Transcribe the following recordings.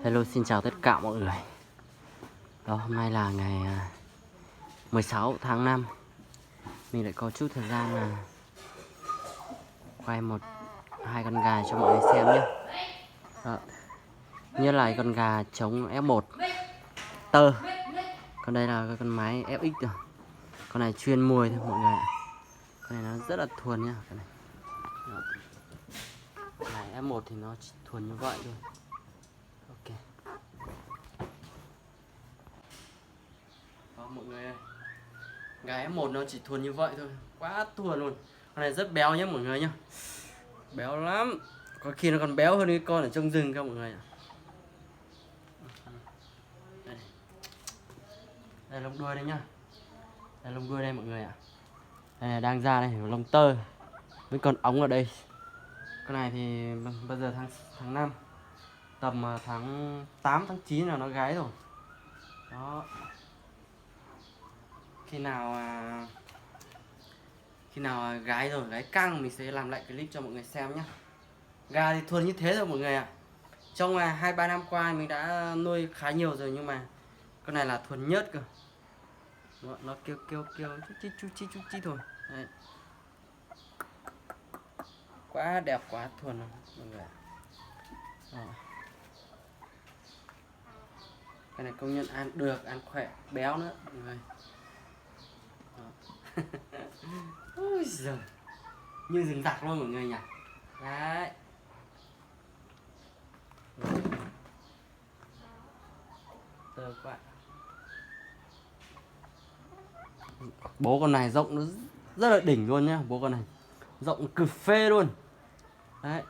Hello, xin chào tất cả mọi người. Đó, hôm nay là ngày 16 tháng 5. Mình lại có chút thời gian là quay hai con gà cho mọi người xem nhé. Đó. Như là con gà trống F1 tơ. Còn đây là con máy FX rồi. Con này chuyên mùi thôi mọi người ạ. Con này nó rất là thuần nhá. Con này. Con này F1 thì nó thuần như vậy thôi. Ok. Đó mọi người ơi. Gà F1 nó chỉ thuần như vậy thôi. Quá thuần luôn. Con này rất béo nhé mọi người nhá. Béo lắm. Có khi nó còn béo hơn cái con ở trong rừng các mọi người ạ. Đây lông đuôi đây nhá. Đây lông đuôi đây mọi người ạ. Đây là đang ra đây, lông tơ. Với con ống ở đây. Con này thì bây giờ tháng 5. Tầm tháng 8 tháng 9 là nó gái rồi. Đó. Khi nào gái rồi, gái căng mình sẽ làm lại clip cho mọi người xem nhé. Gà thì thuần như thế rồi mọi người ạ. Trong 2-3 năm qua mình đã nuôi khá nhiều rồi, nhưng mà con này là thuần nhất cơ. Nó kêu chú chi thôi. Đấy. Quá đẹp, quá thuần rồi mọi người ạ. Cái này công nhận ăn được, ăn khỏe, béo nữa mọi người. Ôi giời, như rừng rạc luôn mọi người nhỉ. Đấy. Tơ quá. Bố con này rộng nó rất là đỉnh luôn nhá. Bố con này rộng cực phê luôn. Đấy.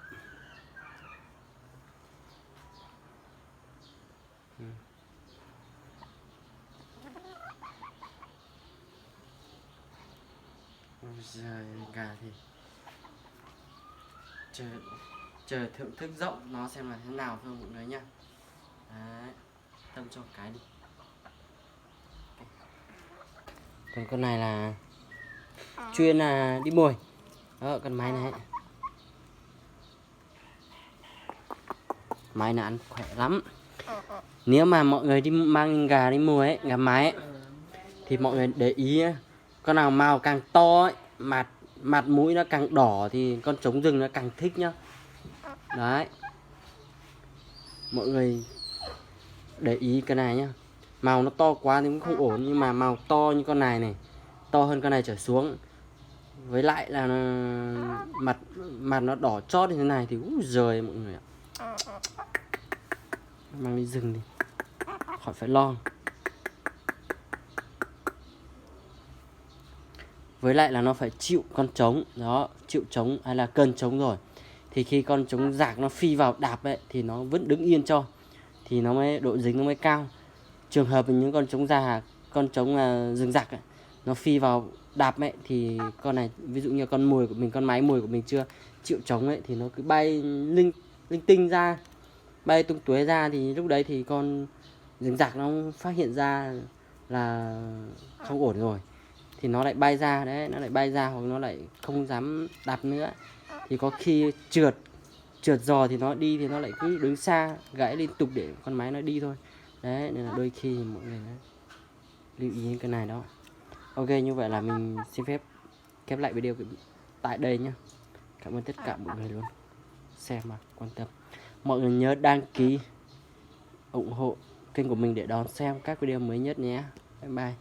Ôi giời, gà thì chờ thưởng thức rộng nó xem là thế nào thôi mọi người nhá. Đấy. Tâm cho cái đi. Còn con này là chuyên là đi mồi. Đó, con máy này. Máy này ăn khỏe lắm. Nếu mà mọi người đi mang gà đi mua ấy, gà mái ấy, thì mọi người để ý ấy, con nào màu càng to ấy, mặt mũi nó càng đỏ thì con trống rừng nó càng thích nhá. Đấy. Mọi người để ý cái này nhá. Màu nó to quá thì cũng không ổn, nhưng mà màu to như con này, to hơn con này trở xuống, với lại là mặt nó đỏ chót như thế này thì úi giời mọi người ạ. Mang đi rừng đi khỏi phải lo. Với lại là nó phải chịu con trống. Đó, chịu trống hay là cân trống rồi, thì khi con trống rạc nó phi vào đạp ấy thì nó vẫn đứng yên cho, thì nó mới độ dính nó mới cao. Trường hợp những con trống già, con trống rừng rạc ấy, nó phi vào đạp ấy thì con này, ví dụ như con mồi của mình, con máy mồi của mình chưa chịu trống ấy, thì nó cứ bay linh tinh ra, bay tung tóe ra, thì lúc đấy thì con rừng rạc nó phát hiện ra là không ổn rồi, thì nó lại bay ra. Đấy, nó lại bay ra, hoặc nó lại không dám đạp nữa, thì có khi trượt giò thì nó đi, thì nó lại cứ đứng xa gãy liên tục để con máy nó đi thôi. Đấy, nên là đôi khi mọi người lưu ý cái này đó. Ok, như vậy là mình xin phép khép lại video tại đây nhé. Cảm ơn tất cả mọi người luôn xem và quan tâm. Mọi người nhớ đăng ký ủng hộ kênh của mình để đón xem các video mới nhất nhé. Bye bye.